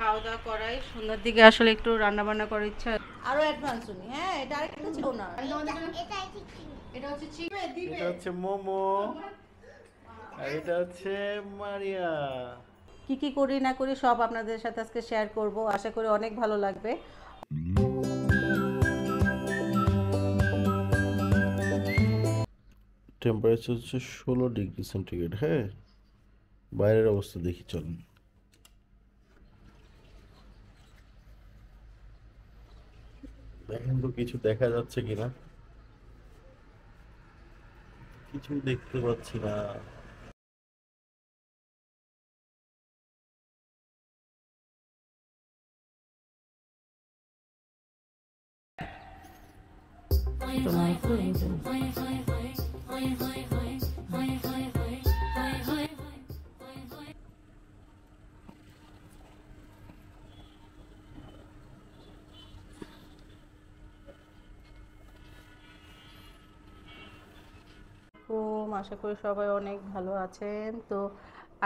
খাওয়া দাওয়া করাই, সন্ধ্যার দিকে আসলে একটু রান্না বান্না করার ইচ্ছা। আরো অ্যাডভান্স শুনি। হ্যাঁ, এটা আরেকটা ছিল না, এটা হচ্ছে চিকেন, এটা হচ্ছে মোমো, আর এটা হচ্ছে মারিয়া। কি কি করি না করি সব আপনাদের সাথে আজকে শেয়ার করব, আশা করি অনেক ভালো লাগবে। টেম্পারেচার হচ্ছে 16 ডিগ্রি সেন্টিগ্রেড। হ্যাঁ, বাইরের অবস্থা দেখি চলুন। দেখেন তো কিছু দেখা যাচ্ছে কিনা, কিছুই দেখতে পাচ্ছি না। আশা করি সবাই অনেক ভালো আছেন। তো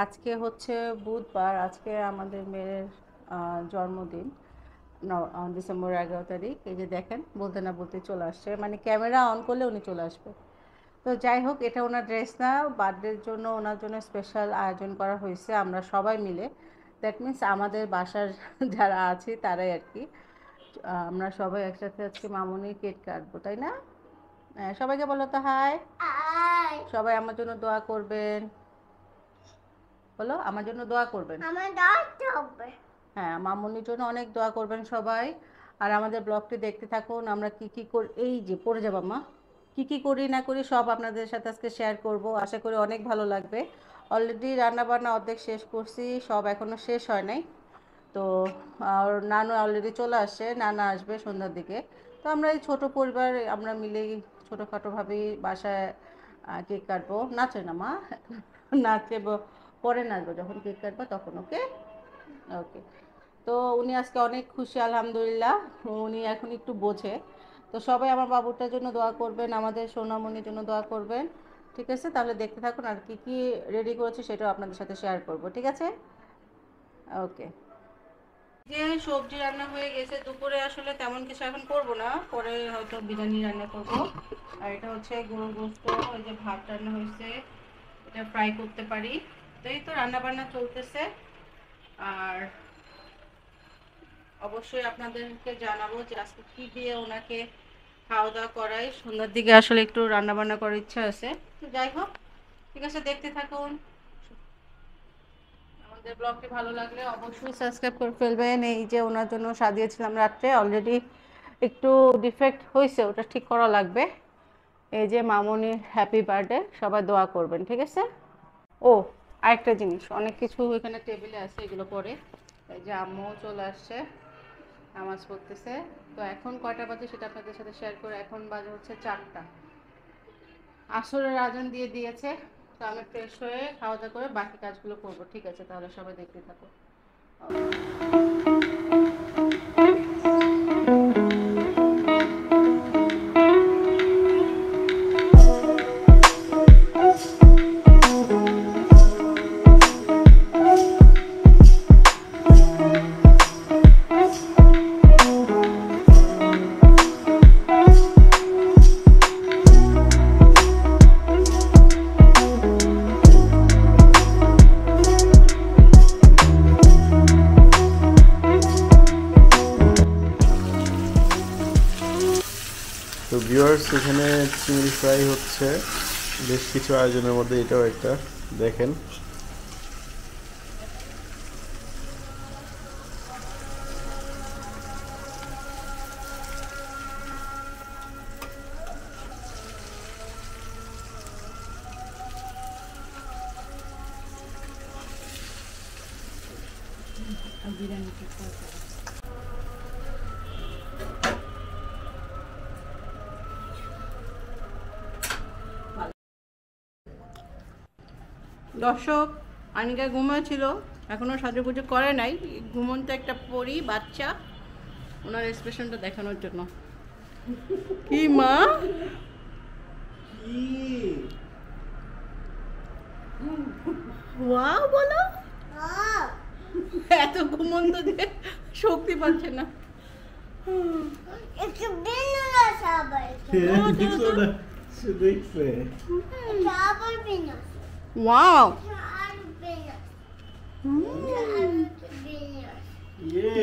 আজকে হচ্ছে বুধবার, আজকে আমাদের মেয়ের জন্মদিন, ডিসেম্বর 11 তারিখ। এই যে দেখেন, বলতে না বলতে চলে আসছে, মানে ক্যামেরা অন করলে উনি চলে আসবে। তো যাই হোক, এটা ওনার ড্রেস না, বার্থডের জন্য ওনার জন্য স্পেশাল আয়োজন করা হয়েছে আমরা সবাই মিলে। দ্যাট মিন্স আমাদের বাসার যারা আছে তারাই আর কি। আমরা সবাই একসাথে আজকে মামুনির কেক কাটবো, তাই না? সবাইকে বলো তো হাই। সবাই আমার জন্য দোয়া করবেন, বলো আমার জন্য দোয়া করবেন। হ্যাঁ, মামুনির জন্য অনেক দোয়া করবেন সবাই। আর আমাদের ব্লগটি দেখতে থাকুন, আমরা কি কি করি, এই যে পড়ে যাবা মা, কি কি করি না করি সব আপনাদের সাথে আজকে শেয়ার করব, আশা করি অনেক ভালো লাগবে। অলরেডি রান্না বান্না অর্ধেক শেষ করছি, সব এখনো শেষ হয় নাই। তো আর নানু অলরেডি চলে আসছে, নানা আসবে সন্ধ্যার দিকে। তো আমরা এই ছোট পরিবার, আমরা মিলেই ছোটোখাটোভাবেই বাসায় কেক কাটবো। নাচে না মা, নাচে পরে নাচবো, যখন কেক কাটবো তখন। ওকে ওকে। তো উনি আজকে অনেক খুশি আলহামদুলিল্লাহ, উনি এখন একটু বোঝে। তো সবাই আমার বাবুটার জন্য দোয়া করবেন, আমাদের সোনামণির জন্য দোয়া করবেন। ঠিক আছে, তাহলে দেখতে থাকুন, আর কি কি রেডি করেছি সেটাও আপনাদের সাথে শেয়ার করব। ঠিক আছে, ওকে। যে সবজি রান্না হয়ে গেছে, দুপুরে আসলে তেমন কিছু এখন করব না, পরে হয়তো বিরিয়ানি রান্না করব। আর এটা হচ্ছে গরুর গোশত, ওই যে ভাত রান্না হয়েছে, এটা ফ্রাই করতে পারি। তো এই তো রান্না বান্না চলতেছে। আর অবশ্যই আপনাদেরকে জানাবো যে আজকে কি দিয়ে ওনাকে খাওয়া দাওয়া করাই। সন্ধ্যার দিকে আসলে একটু রান্না বান্না করার ইচ্ছা আছে। তো যাই হোক, ঠিক আছে, দেখতে থাকুন। আমাদের ব্লগটি ভালো লাগলে অবশ্যই সাবস্ক্রাইব করে ফেলবেন। এই যে ওনার জন্য সাজিয়েছিলাম রাত্রে, অলরেডি একটু ডিফেক্ট হয়েছে, ওটা ঠিক করা লাগবে। এই যে মামুনির হ্যাপি বার্থডে, সবাই দোয়া করবেন, ঠিক আছে। ও, আরেকটা জিনিস, অনেক কিছু এখানে টেবিলে আছে, এগুলো পরে। এই যে আম্মু চলে আসছে, নামাজ পড়তেছে। তো এখন কয়টা বাজে সেটা আপনাদের সাথে শেয়ার করে, এখন বাজে হচ্ছে 4টা, আসরের আজান দিয়ে দিয়েছে। তো আমি ফ্রেশ হয়ে খাওয়া দাওয়া করে বাকি কাজগুলো করব। ঠিক আছে, তাহলে সবাই দেখতে থাকো। তো ভিউয়ার্স, এখানে চিংড়ি ফ্রাই হচ্ছে, বেশ কিছু আয়োজনের মধ্যে এটাও একটা। দেখেন, দর্শক, আনিকা ঘুমাচ্ছিল, এখনো সাজুগুজু করে নাই, ঘুমন্ত একটা পরি বাচ্চা, ওনার এক্সপ্রেশনটা দেখানোর জন্য। কি মা, ওয়াও বলো, এত এত ঘুমন্ত যে শক্তি পাচ্ছে না। একটু বেলুন সবাই সে দেখছে আবার বেলুন ওয়াও, আর বেলুন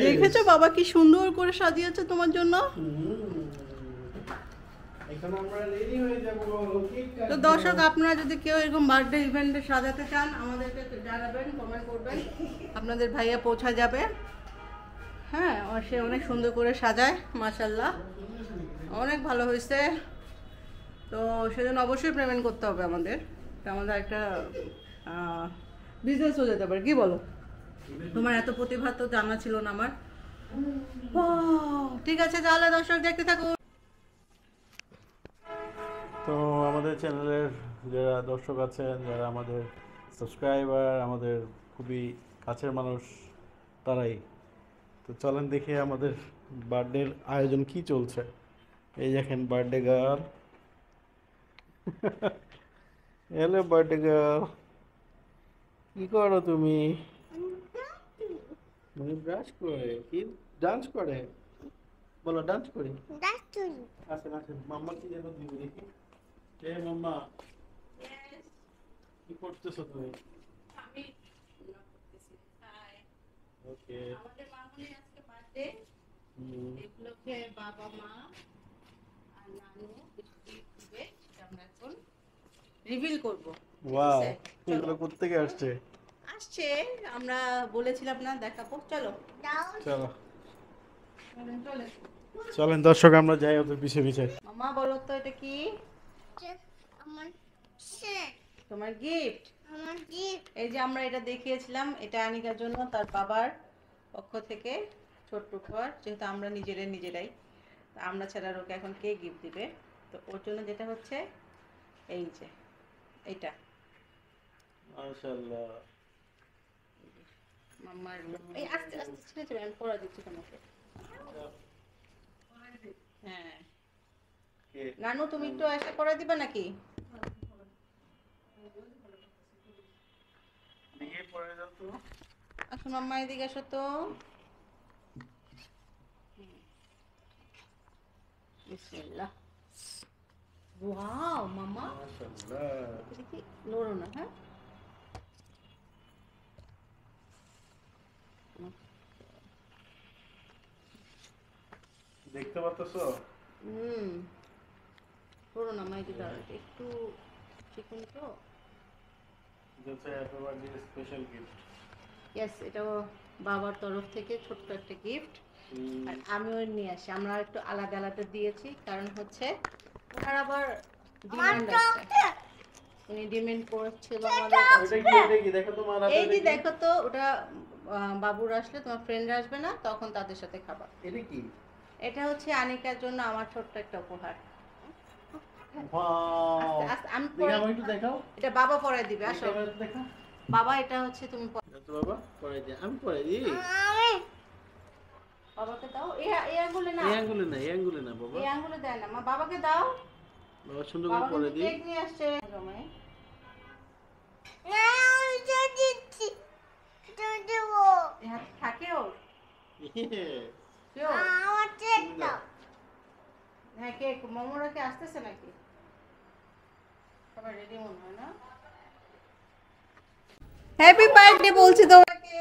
দেখেছো বাবা কি সুন্দর করে সাজিয়েছে তোমার জন্য। এখন আমরা রেডি হয়ে যাব কেক তো দর্শক, আপনারা যদি কেউ এরকম বার্থডে ইভেন্টে সাজাতে চান আমাদেরকে একটু জানাবেন, কমেন্ট করবেন, আপনাদের ভাইয়া পৌঁছা যাবে। হ্যাঁ, সে অনেক সুন্দর করে সাজায়, মাশাআল্লাহ অনেক ভালো হয়েছে। তো সেজন্য অবশ্যই পেমেন্ট করতে হবে আমাদের, তো আমাদের একটা বিজনেস হয়ে যেতে পারে, কি বলো? তোমার এত প্রতিভা তো জানা ছিল না আমার। ঠিক আছে, তাহলে দর্শক দেখতে থাকুন। তো আমাদের চ্যানেলের যারা দর্শক আছেন, যারা আমাদের সাবস্ক্রাইবার, আমাদের খুবই কাছের মানুষ, তারাই তো চলেন দেখে আমাদের বার্থডের আয়োজন কি চলছে। এই দেখেন birthday girl, hello birthday girl, কি করো তুমি? মানে ব্রাশ করে কি ডান্স করে? বলো ডান্স করি। ডাক্তার আসেন আসেন, মাম্মা কি যেন দিবে দেখি। এ মাম্মা, কি করতেছো তুমি? আমি করতেছি। হাই, ওকে। আমাদের মামুনির আজকে বার্থডে। এগুলোকে বাবা মা আর নানু কিছু gift দিবে, সেটা আমরা এখন রিভিল করব। ওয়াও, ঠিক আছে, এগুলো কোত্থেকে আসছে? আসছে, আমরা বলেছিলাম না দেখাবো। চলো দাও চলো চলে। চলেন দর্শক, আমরা যাই ওদের পিছে পিছে। মামা বলো তো এটা কি? আমার সেট তোমার গিফট। আমার জিপ এই যে আমরা এটা দেখিয়েছিলাম, এটা আনিকার জন্য তার বাবার পক্ষ থেকে ছোট্ট উপহার, যেহেতু আমরা নিজেরাই, তো আমরা ছাড়া আর ওকে এখন কে গিফট দিবে, তো ওর জন্য যেটা হচ্ছে এই যে এইটা মাশাআল্লাহ। মাম্মার। এই আস্তে আস্তে ছেড়ে যাবে, আমি পড়া দিচ্ছি তোমাকে। হ্যাঁ কে? নানু, তুমি একটু এসে পড়া দিবা নাকি? দিকে পড়ে যাও তো। আসো মাম্মা, এদিকে আসো তো। বিসমিল্লাহ। ওয়াও মাম্মা, মাশাআল্লাহ। এটা কি নড়ো না, হ্যাঁ? দেখতে পাচ্ছো? হুম, নড়ো না মা, এটা দাঁড়াও, এটা একটু চিকন তো। This happy birthday special gift. Yes, এটা বাবার তরফ থেকে ছোট্ট একটা গিফট, আর আমিও নিয়ে আসি। আমরা একটু আলাদা আলাদা দিয়েছি, কারণ হচ্ছে ওনার আবার ডিমান্ড আছে। উনি ডিমান্ড করেছিল আমাদের কাছে। এটা কি দেখো তো, মারা এই যে দেখো তো, ওটা বাবুরা আসলে, তোমার ফ্রেন্ডরা আসবে না, তখন তাদের সাথে খাবার। এটা কি? এটা হচ্ছে আনিকার জন্য আমার ছোট্ট একটা উপহার। ওয়াও, আস্তে আস্তে আমি দেখো আমাকে একটু দেখাও। এটা বাবা পরাই দিবে, আসো ক্যামেরাতে দেখাও। বাবা, এটা হচ্ছে তুমি তো বাবা পরে দিই, আমি পরে দিই। আমি বাবাকে দাও। এই আঙ্গুলে না, এই আঙ্গুলে না, এই আঙ্গুলে না বাবা। এই আঙ্গুলে দেয় না মা, বাবাকে দাও। বাবা সুন্দর করে বাবা পরে কিন্তু দিই। কেক নিয়ে আসছে। রমাই, না আমি দিচ্ছি তো দেবো এই হাত থাকে ওর কেউ? আমার চেক দাও হ্যাঁ, কেক মোমোরা কি আসতেছে নাকি? সবাই রেডি মনে হয় না? হ্যাপি বার্থডে বলছি তোমাকে।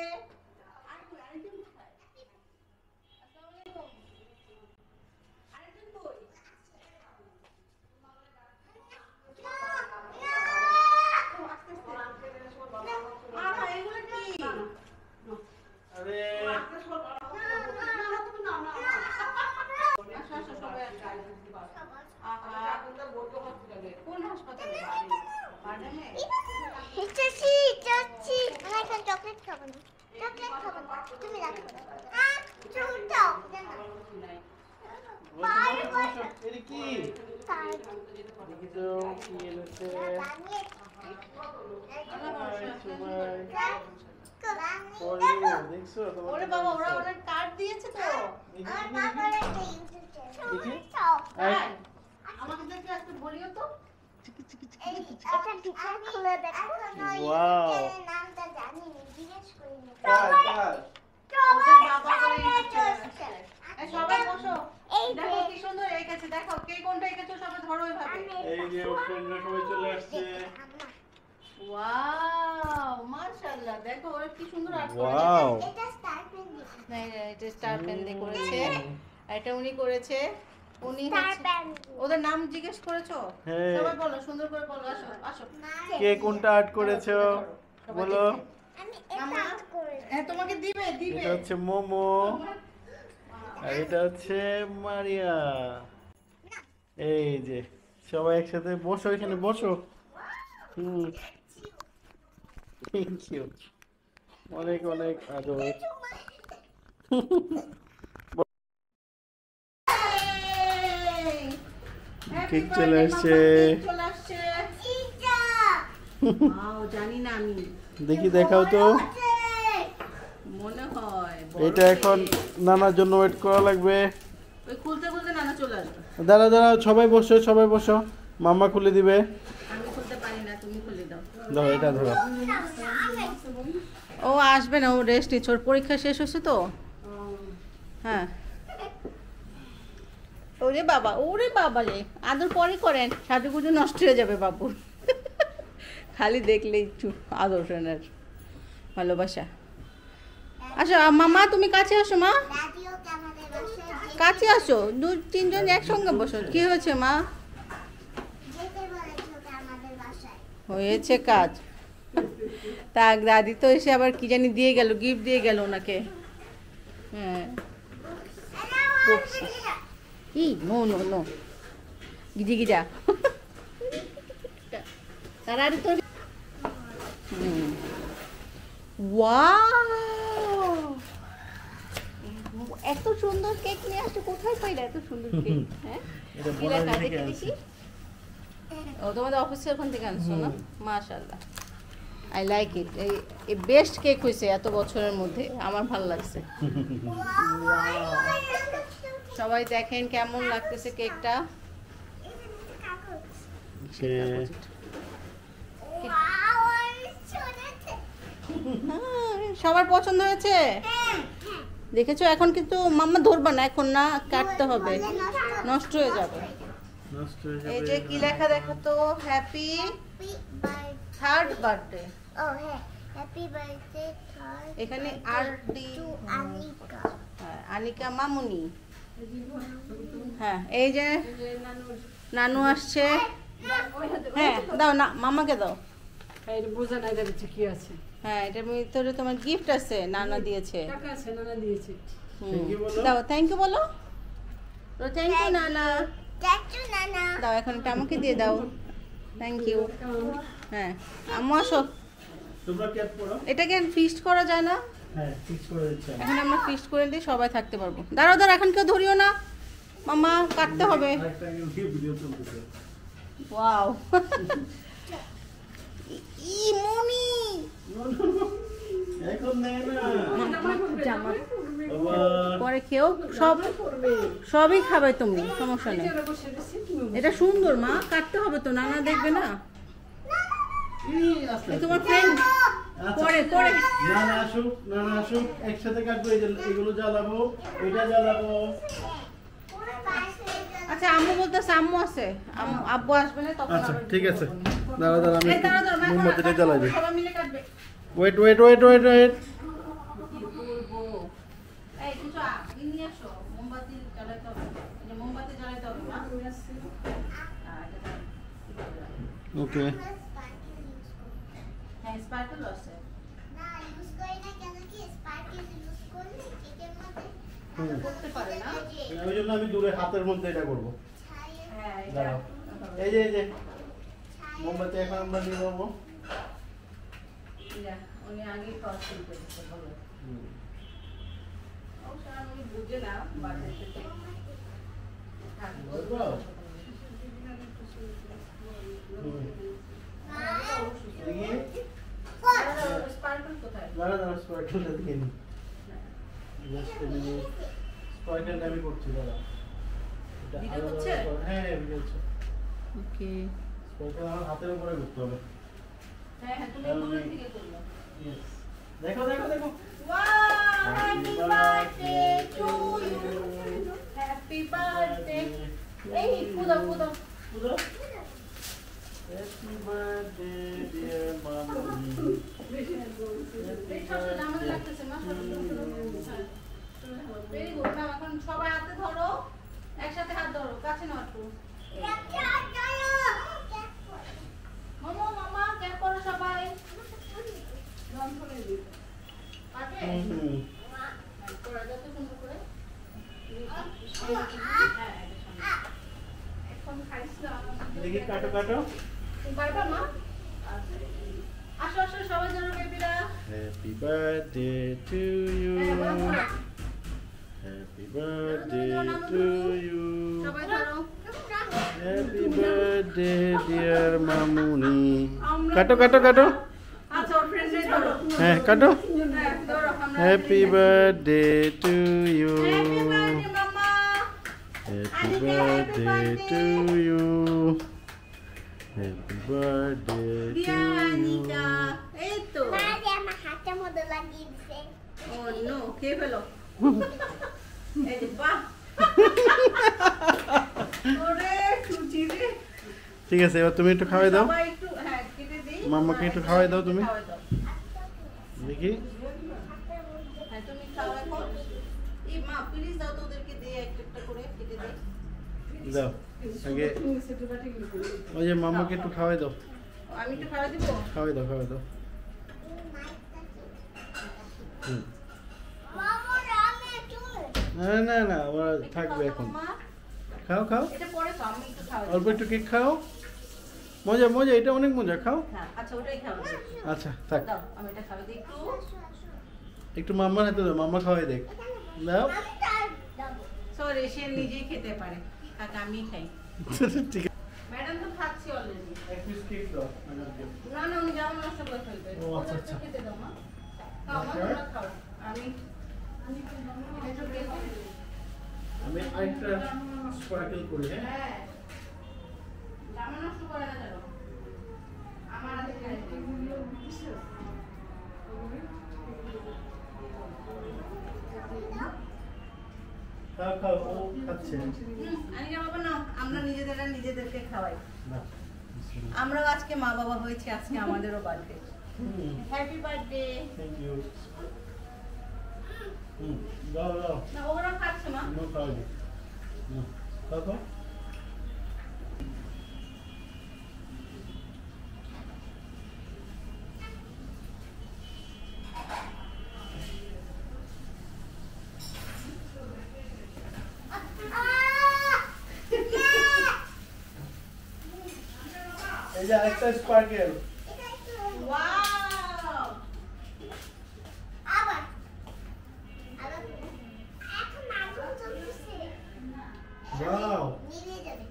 আরে কোন হাসপাতালে? যাচ্ছি যাচ্ছি আমি এখন চকলেট খাবো না চকলেট খাবো না তুমি রাখো চুল দাও এটা কি? দেখি তো কি এনেছে। দেখছো তোমার ওরে বাবা, ওরা অনেক কার্ড দিয়েছে তো। হ্যাঁ, আমাদেরকে একটু বলিও তো। ওয়াও, নামটা জানি জিজ্ঞেস করিনি কার কার? ওদের বাবা করে চলে আসছে। এই সবাই বসো। দেখো কি সুন্দর এঁকেছে, দেখো কে কোনটা এঁকেছে সবাই ধরো এইভাবে। এই যে ওর ফ্রেন্ডরা সবাই চলে আসছে। ওয়াও মাশাআল্লাহ, দেখো ওরা কি সুন্দর আর্ট করেছে। ওয়াও, এটা স্টার পেন দিয়ে। নাই এটা স্টার পেন দিয়ে করেছে, আর এটা উনি করেছে। উনি স্টার হচ্ছে- পেন। ওদের নাম জিজ্ঞেস করেছো? হ্যাঁ। সবাই বলো, সুন্দর করে বলো, আসো আসো। কে কোনটা আর্ট করেছো সবাই বলো? দেখে। আমি এটা মামা? আর্ট করেছি। হ্যাঁ তোমাকে দিবে দিবে। এটা হচ্ছে মোমো, আর এটা হচ্ছে মারিয়া। এই যে সবাই একসাথে বসো, এখানে বসো। থ্যাংক ইউ, অনেক অনেক আদর। কেক চলে আসছে। চলে আসছে। এটা ওয়াও, জানি না আমি, দেখি দেখাও তো। মনে হয় বড় এটা এখন কেক। নানার জন্য ওয়েট করা লাগবে। ওই খুলতে খুলতে নানা চলে আসবে। দাঁড়া দাঁড়া, সবাই বসো সবাই বসো, মাম্মা খুলে দিবে। আমি খুলতে পারি না, তুমি খুলে দাও। ধরো এটা ধরো। ও আসবে না, ও রেস্ট নিচ্ছে, ওর পরীক্ষা শেষ হয়েছে তো। হ্যাঁ। ওরে বাবা, ওরে বাবা রে, আদর পরে করেন, সাজুগুজু নষ্ট হয়ে যাবে বাবুর। খালি দেখলেই একটু আদর ফ্রেন্ডের ভালোবাসা। আচ্ছা মামা তুমি কাছে আসো, মা দাদিও কি আমাদের বাসায় কাছে আসো, দু তিনজন একসঙ্গে বসো। কি হয়েছে মা? যেতে বলেছে ওকে আমাদের বাসায়। হয়েছে কাজ। তা দাদি তো এসে আবার কি জানি দিয়ে গেল, গিফট দিয়ে গেল ওনাকে। হ্যাঁ। ই নো নো নো, গিজি গিজা। তাড়াতাড়ি তো। ওয়াও, এত সুন্দর কেক নিয়ে আসছে, কোথায় পাইলা এত সুন্দর কেক? হ্যাঁ, এটা কি বলার লেখা? থেকে দেখি আনছি। দেখি। ও তোমাদের অফিসের ওখান থেকে আনছো না? মাশাআল্লাহ, আই লাইক ইট। এই বেস্ট কেক হয়েছে এত বছরের মধ্যে, আমার ভালো লাগছে। সবাই দেখেন কেমন লাগতেছে কেকটা। হ্যাঁ, সবার পছন্দ হয়েছে? দেখেছো, এখন কিন্তু মাম্মা ধরবা না, এখন না, কাটতে হবে, নষ্ট হয়ে যাবে। নষ্ট হয়ে যাবে। এই যে কি লেখা দেখো তো, happy third birthday. Happy birthday এখানে আর ডি টু আনিকা। আনিকা মামুনি। হ্যাঁ, এই যে নানু আসছে। হ্যাঁ দাও না, মামাকে দাও। এটা বোঝা নাই যাচ্ছে কি আছে। হ্যাঁ, এটার ভিতরে তোমার গিফট আছে, নানা দিয়েছে। টাকা আছে, নানা দিয়েছে। Thank you বলো। দাও, থ্যাংক ইউ বলো। তো থ্যাংক ইউ নানা। থ্যাংক ইউ নানা। দাও, এখন এটা আমাকে দিয়ে দাও। Thank you. হ্যাঁ, আম্মু আসো। তোমরা ক্যাপ পরো। এটাকে ফিস্ট করা যায় না? হ্যাঁ, ফিক্স করে দিচ্ছি আমি। এখন আমরা ফিস্ট করে দিই, সবাই থাকতে পারবো। দাঁড়াও দাঁড়াও, এখন কেউ ধরিও না, মামা কাটতে হবে। আরেকটা ভিডিও চলতেছে। ওয়াও। ই মনি এখন নেয় না। জামা বাবা, পরে খেও, সবই খাবে তুমি, সমস্যা নেই। এটা সুন্দর মা, কাটতে হবে তো, নানা দেখবে না। আস্তে এই আস্তে। তোমার ফ্রেন্ড আচ্ছা। পরে পরে। নানা আসুক, একসাথে কাটবো। এগুলো জ্বালাবো, এটা জ্বালাবো। পুরো পাশ হয়ে গেল। আচ্ছা, আম্মু বলতেছে আম্মু আছে, আব্বু আসবে না তখন। আচ্ছা আবার ঠিক আছে, বলবো। দাঁড়া দাঁড়া, আমি এই দাঁড়াও, দাঁড়াও, মা, মোমবাতিটা কাটবো, জ্বালাই দিই। সবাই মিলে কাটবে। Wait wait wait wait wait. এই কিছু নিয়ে আসো, মোমবাতি জ্বালাতে হবে। এই যে মোমবাতি জ্বালাতে হবে মা। ওকে, হ্যাঁ, স্পার্কেল আছে। না ইউজ করি না, কেন কি স্পার্কেল ইউজ করলে কেকের মধ্যে করতে পারে না। ওই জন্য আমি দূরে হাতের মধ্যে এটা করবো। ছাইয়ের হ্যাঁ, এটা দাঁড়াও। এই যে মোমবাতি এখন আমরা নিয়ে যাবো। যা, উনি আগেই টস শুরু করে দিতে বলো। অবশ্য উনি বুঝে না, বাসায় থেকে। থাক, বলবো? দেখি, স্পার্কেল কোথায়? দাঁড়া দাঁড়া, স্পার্কেলটা দেখে নি। Just a minute। স্পার্কেলটা আমি করছি, দাঁড়া। এটা ভিডিও আলাদা হচ্ছে? করে- হ্যাঁ, ভিডিও হচ্ছে। ওকে। স্পার্কেল আমার হাতের উপরে করতে হবে। হ্যাঁ হ্যাঁ, তুমি দূরের থেকে করলো। Yes. দেখো দেখো দেখো। ওয়াও, হ্যাপি এই পুদা পুদা Happy birthday, dear mommy. Very good. না এখন সবাই হাতে ধরো, একসাথে হাত ধরো, কাছে নাও একটু। মামা মামা ক্যাপ করো সবাই। পারবে? হ্যাঁ, করা যাবে সুন্দর করে। হ্যাঁ, এখন খাইছ না। দেখি কাটো কাটো। তুমি পারবা মা? আসো আসো সবাই ধরো বেবিরা। Happy birthday to you. হ্যাঁ, বলো, বলো। Happy birthday to you. সবাই ধরো। Happy birthday, dear mamuni. কাটো কাটো কাটো। আচ্ছা ওর ফ্রেন্ডে ধরো। হ্যাঁ কাটো। হ্যাঁ, ধরো আমরা। Happy birthday to you. Happy birthday মামা। Happy birthday to you. Happy birthday দিয়া to আনিকা। you. এই তো। আমার হাতের মধ্যে লাগিয়ে দিছে। ও নো, খেয়ে ফেলো। এই যে বাহ। ওরে টুচি রে। ঠিক আছে এবার তুমি একটু খাওয়াই দাও। সবাই একটু হ্যাঁ কেটে দিই। মাম্মাকে একটু খাওয়াই দাও তুমি। খাওয়াই দাও। দেখি হ্যাঁ তুমি খাও এখন। এই মা প্লিজ দাও তো ওদেরকে দিয়ে একটা একটা করে কেটে দে। দাও আগে ওই যে মাম্মাকে একটু খাওয়াই দাও। আমি একটু খাওয়া দিব। খাওয়াই দাও খাওয়াই দাও। হুম। মামা আমি চলে। না না না ওরা থাকবে এখন। মামা, খাও খাও এটা পরে খাও, আমি একটু খাওয়া অল্প একটু কেক খাও। মজা মজা এটা অনেক মজা খাও। হ্যাঁ আচ্ছা ওটাই খাওয়া দাও। আচ্ছা থাক দাও আমি এটা খাওয়া দিই একটু। একটু মাম্মার হাতে দাও মাম্মা খাওয়াই দেখ দাও। আমি তার দাও। সরি সে নিজেই খেতে পারে। কাকা আমি খাই। ঠিক আছে ম্যাডাম তো খাচ্ছি অলরেডি। এক পিস কেক দাও না না উনি যেমন নষ্ট করে ফেলবে। ও, আচ্ছা, আচ্ছা। খেতে দাও মা। খাও মা তোমরা খাও। আমি একটু বের করে দিই। আমি আরেকটা স্পার্কেল করি হ্যাঁ। হ্যাঁ জামা নষ্ট করে না যেন। আমার হাতে খাই। খাও খাও ও খাচ্ছে আনিকা বাবা না আমরা নিজেদেরকে খাওয়াই। না আমরাও আজকে মা বাবা হয়েছে, আজকে আমাদেরও birthday. Happy birthday. Thank you. দাও দাও না ওরা খাচ্ছে মা। নো খাওয়াই দিই খাও খাও। এই যে আরেকটা স্পার্কেল। ওয়াও আবার এখন আগুন জ্বলতেছে। ওয়াও নিভে যাবে।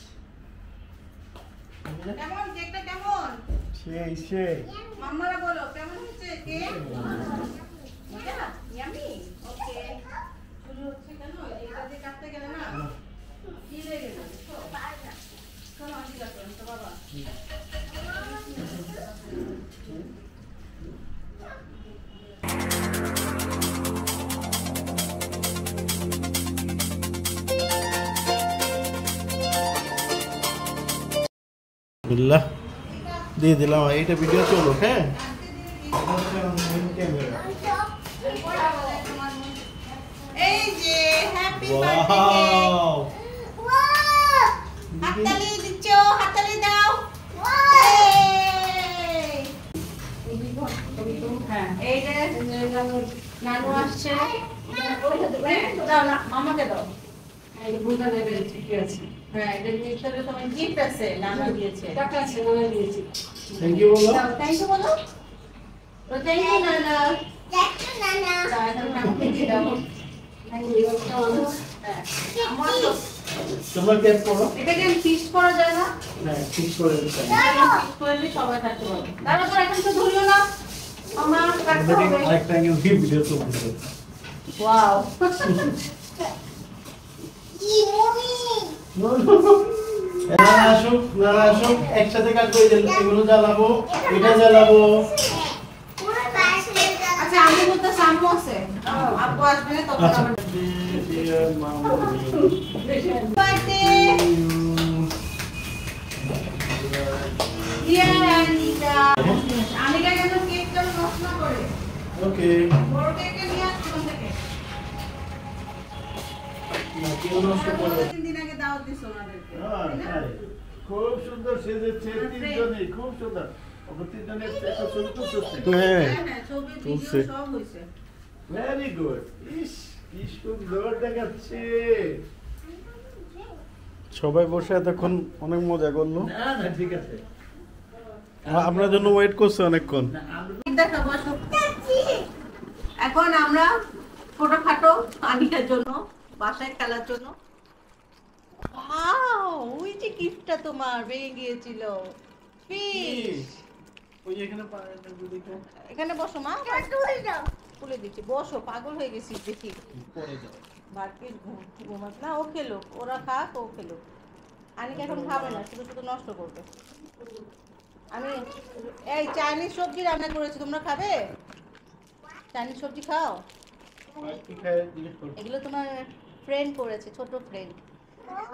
কেমন কেকটা কেমন? সেই সেই মাম্মারা বলো কেমন হয়েছে কেক? মজা? ইয়ামি? ওকে। শুরু হচ্ছে কেন? এটা দিয়ে কাটতে গেলে না কি লেগে যাবে? চলো ঠিক আছে তো বাবা। বিল্লাহ দিয়ে দিলাম এইটা ভিডিও চলো হ্যাঁ। ক্যামেরা এই যে হ্যাপি বার্থডে। Wow wow! হাততালি দিচ্ছ, হাততালি দাও। হ্যাঁ এই যে নানু আসছে। দাও না মামাকে দাও। এই বুঝা নেবে ঠিকই আছে। হ্যাঁ এটা ভিতরে তোমার গিফট আছে, নানু দিয়েছে। টাকা আছে মনে দিয়েছি। থ্যাংক ইউ বলো। দাও থ্যাংক ইউ বলো। তো থ্যাংক ইউ নানা। দেখো নানা। দাও এখন নানুকে দিয়ে দাও। Thank you. হ্যাঁ আমার তো তোমরা ক্যাপ করো। এটাকে ফিক্স করা যায় না? হ্যাঁ ঠিক করে দিতে ফিক্স করলে সবাই থাকতে পারবে। দাঁড়া তো এখন তো ধরিও না। আমার কাটতে হবে। আরেকটা অ্যাঙ্গেল দিয়ে ভিডিও চলতেছে। ওয়াও। কি মমি? নানা আসুক একসাথে কাটবো। এই যে এগুলো জ্বালাবো এটা জ্বালাবো। পুরো বাইরে যাবে। আচ্ছা আমি বলতে সামু আছে। আপু আসবে না তখন আচ্ছা আবার dear mommy বার্থডে। আনিকা কেন কেকটা নষ্ট না করে ওকে বড় কেকটা নিয়ে আসো থেকে কেউ নষ্ট করবে 3 দিন আগে দাওয়াত দিছো ওনাদেরকে খুব সুন্দর সেজেছে তিনজনই খুব সুন্দর ওপর তিনজনের একটা ছবি তুলতেছে হ্যাঁ হ্যাঁ ছবি তুলছে। ভিডিও সব হইছে ভেরি গুড ইস কি সুন্দর দেখাচ্ছে সবাই বসে এতক্ষণ অনেক মজা করলো না না ঠিক আছে আপনার জন্য ওয়েট করছে অনেকক্ষণ না আমরা দেখাবো আসো। এখন আমরা ছোটখাটো আনিকার জন্য বাসায় খেলার জন্য ওই যে গিফটটা তোমার ভেঙে গিয়েছিল ফিশ ওই যে এখানে দিকে এখানে বসো মা তুলে দাও খুলে দিচ্ছি বসো পাগল হয়ে গেছিস দেখি পরে যাও বাড়ির ঘুমাস না ও খেলো ওরা খাক ও খেলো আনিকা এখন খাবে না শুধু শুধু নষ্ট করবে আমি এই চাইনিজ সবজি রান্না করেছি তোমরা খাবে চাইনিজ সবজি খাও আর কি খায় জিজ্ঞেস করো এগুলো তোমার ফ্রেন্ড করেছে ছোট ফ্রেন্ড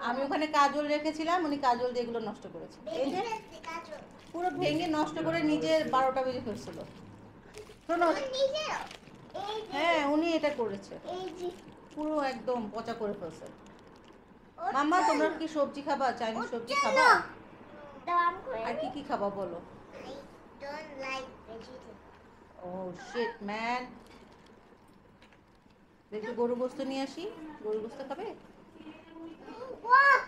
আমি ওখানে কাজল রেখেছিলাম উনি কাজল দিয়ে এগুলো নষ্ট করেছে এই যে পুরো ভেঙে নষ্ট করে নিজের 12টা বেজে ফেলছিল শোনো নিজে এই হ্যাঁ উনি এটা করেছে এই যে পুরো একদম পচা করে ফেলছে মাম্মা তোমরা কি সবজি খাবা চাইনিজ সবজি খাবা দাও আমি করে আর কি কি খাবা বলো I don't like vegetables. Oh shit man একটু গরু গোস্ত নিয়ে আসি গরু গোস্ত খাবে Wow!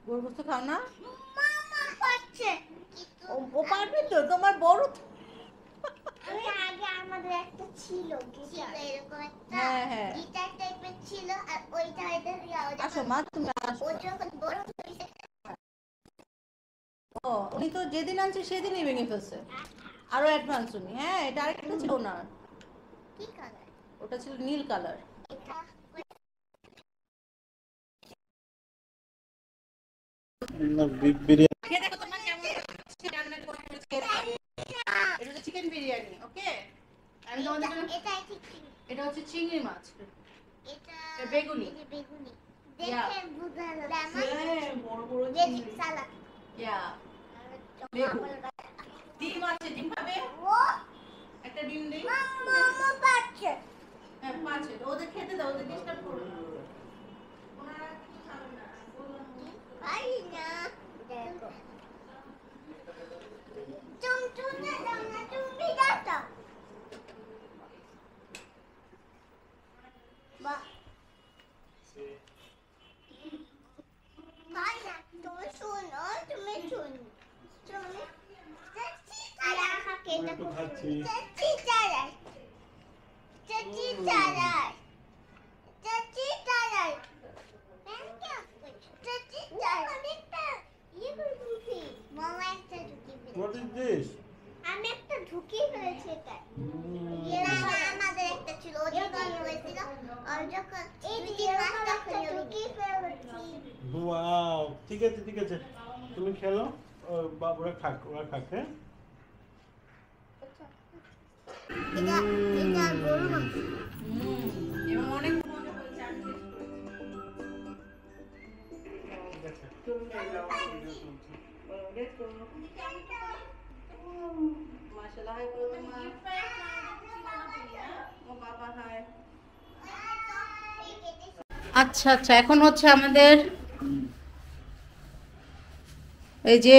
গরু গোস্ত খাও না মামা পাচ্ছে ও পারবে তো তোমার বড় তো। আমি আগে আমাদের একটা ছিল গিটার এরকম একটা হ্যাঁ, হ্যাঁ। গিটার টাইপের ছিল আর ওইটা আসো মা তুমি আসো ও যখন বড় হয়েছে ও উনি তো যেদিন আনছে সেদিনই ভেঙে ফেলছে আরো অ্যাডভান্স উনি হ্যাঁ এটা আরেকটা ছিল না কি কালার ওটা ছিল নীল কালার এটা বিরিয়ানি খেয়ে দেখো তোমার কেমন লাগছে রান্না করেছে এটা হচ্ছে চিকেন বিরিয়ানি ওকে আমি তোমাদের জন্য এটা ঠিক এটা হচ্ছে চিংড়ি মাছ এটা বেগুনি। এই যে বেগুনি Yeah. দেখে বুঝা যাচ্ছে হ্যাঁ বড় বড় বেগুনি সালাদ ইয়া ডিম আছে ডিম খাবে ও একটা ডিম দিই মামা পাচ্ছে হ্যাঁ পাঁচে ওদের খেতে দাও ওদের ডিস্টার্ব করো না ওনারা কিছু খাবে না পারি না দেখো তুমি দাও না তুমি দাও বা ভাই না তুমি শোনো তুমি শোনো তুমি চাচি তারা খাকে এটা তো খাচ্ছি চাচি তারা চাচি তারা চাচি তারা চাচি তারা একটা ইয়ে করে ঢুকি মামা একটা ঢুকি হোয়াট ইজ দিস আমি একটা ঢুকি ফেলেছি এটা আমাদের একটা ছিল ও যখন হয়েছিল আর যখন এই দিকে রাস্তা খুলে ঢুকি ফেলেছি ওয়াও ঠিক আছে তুমি খেলো বাবুরা খাক ওরা খাক হ্যাঁ এটা এটা গরু মাংস এবং অনেক মজা হয়েছে আমি টেস্ট করেছি মাশাআল্লাহ হাই বলো মা ও বাবা হাই আচ্ছা আচ্ছা এখন হচ্ছে আমাদের এই যে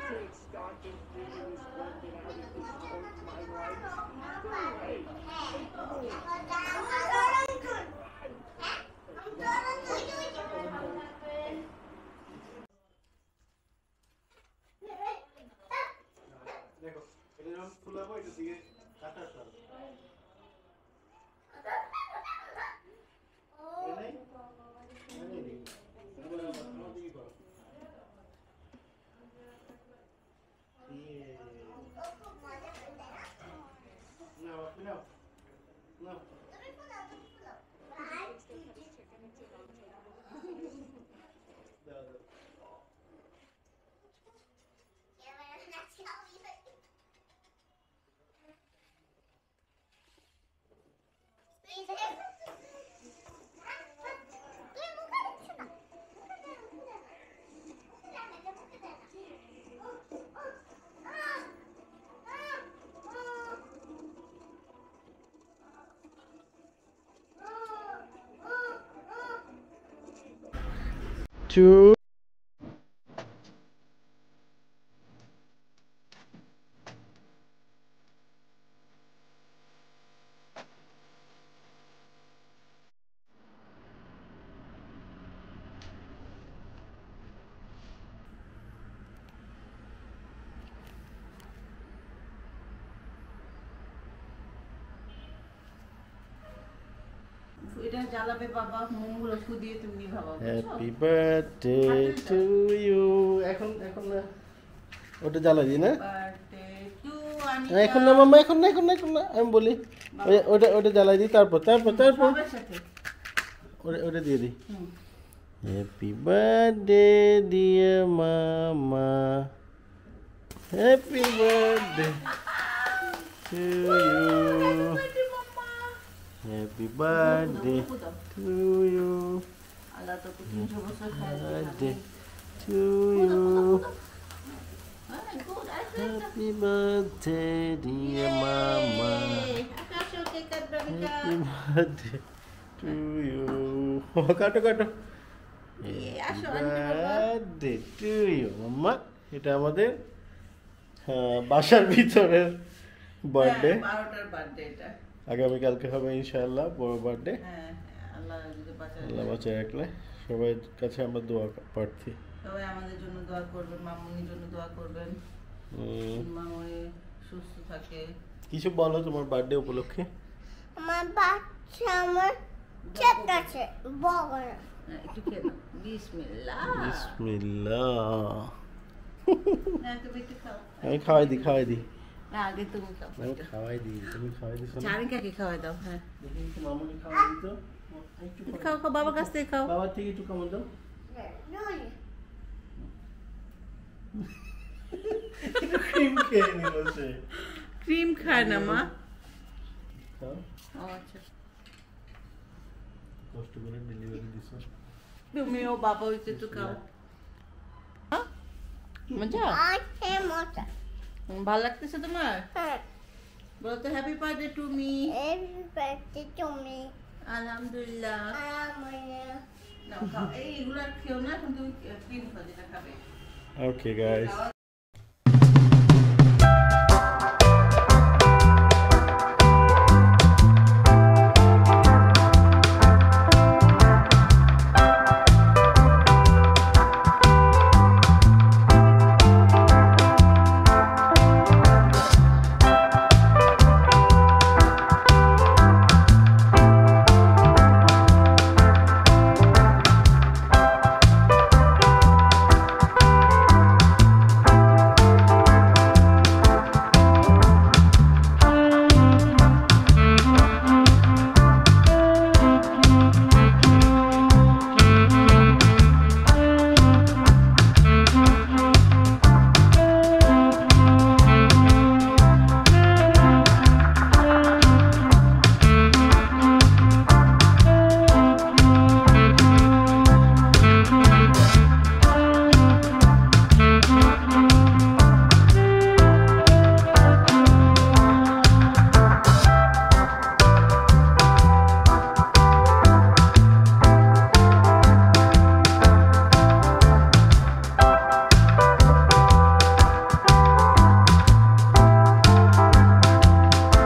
Thank you. দেখো এটা যখন ফুলাবো এটা দিকে কাটা সর two এটা জ্বালাবে বাবা, মোমগুলো ফুদিয়ে তুমি ভাবা। হ্যাপি বার্থডে টু ইউ এখন এখন না ওটা জ্বালা দিই না বার্থডে টু এখন না মামা এখন না এখন না এখন না আমি বলি ওটা ওটা জ্বালাই দিই তারপর তারপর তারপর সবার সাথে। ওটা ওটা দিয়ে দিই হুম। হ্যাপি বার্থডে ডিয়ার মামা happy birthday to you happy birthday to you Allah তো 300 বছর খায়। Birthday to you happy birthday dear মামা আকাশে কেক কাটবে হ্যাপি বার্থডে টু ইউ কাটো কাটো আসো আন্টি বাবা। বার্থডে টু ইউ মাম্মা এটা আমাদের বাসার ভিতরের বার্থডে 12টার বার্থডে এটা। আগামীকালকে হবে ইনশাআল্লাহ বড় বার্থডে হ্যাঁ, আল্লাহ যদি বাঁচায়। আল্লাহ বাঁচায় রাখলে সবাই কাছে আমরা দোয়া প্রার্থী সবাই আমাদের জন্য দোয়া করবেন, মামুনির জন্য দোয়া করবেন, মামুনি সুস্থ থাকে। কিছু বলো তোমার বার্থডে উপলক্ষে আমার বাচ্চা আমার ছোট আছে বড় না। হ্যাঁ, একটু খেয়ে নাও। বিসমিল্লাহ। বিসমিল্লাহ হ্যাঁ, তুমি একটু খাও। আমি খাওয়াই দিই না, আগে তুমি খাও। আমি খাওয়াই দিই তুমি খাওয়াই দিছো না চারিকাকে খাওয়াই দাও। হ্যাঁ, দেখি একটু মামুনি খাওয়াই দিত একটু খাও, খাও, বাবার কাছ থেকে খাও। বাবার থেকে একটু কেমন দাও নুলি একটু ক্রিম খেয়ে নিল সে ক্রিম খায় না মা। খাও ও আচ্ছা, কষ্ট করে ডেলিভারি দিছো তুমিও বাবা হইতে একটু খাও। হ্যাঁ? মজা? আছে মোটা। ভালো লাগতেছে তোমার? হ্যাঁ, বলো তো happy birthday to me. Happy birthday তুমি। আলহামদুলিল্লাহ। আমার নাও খাও। এইগুলো আর খেও না, এখন তুমি ক্রিম খাও যেটা খাবে। ওকে গাইস খাওয়া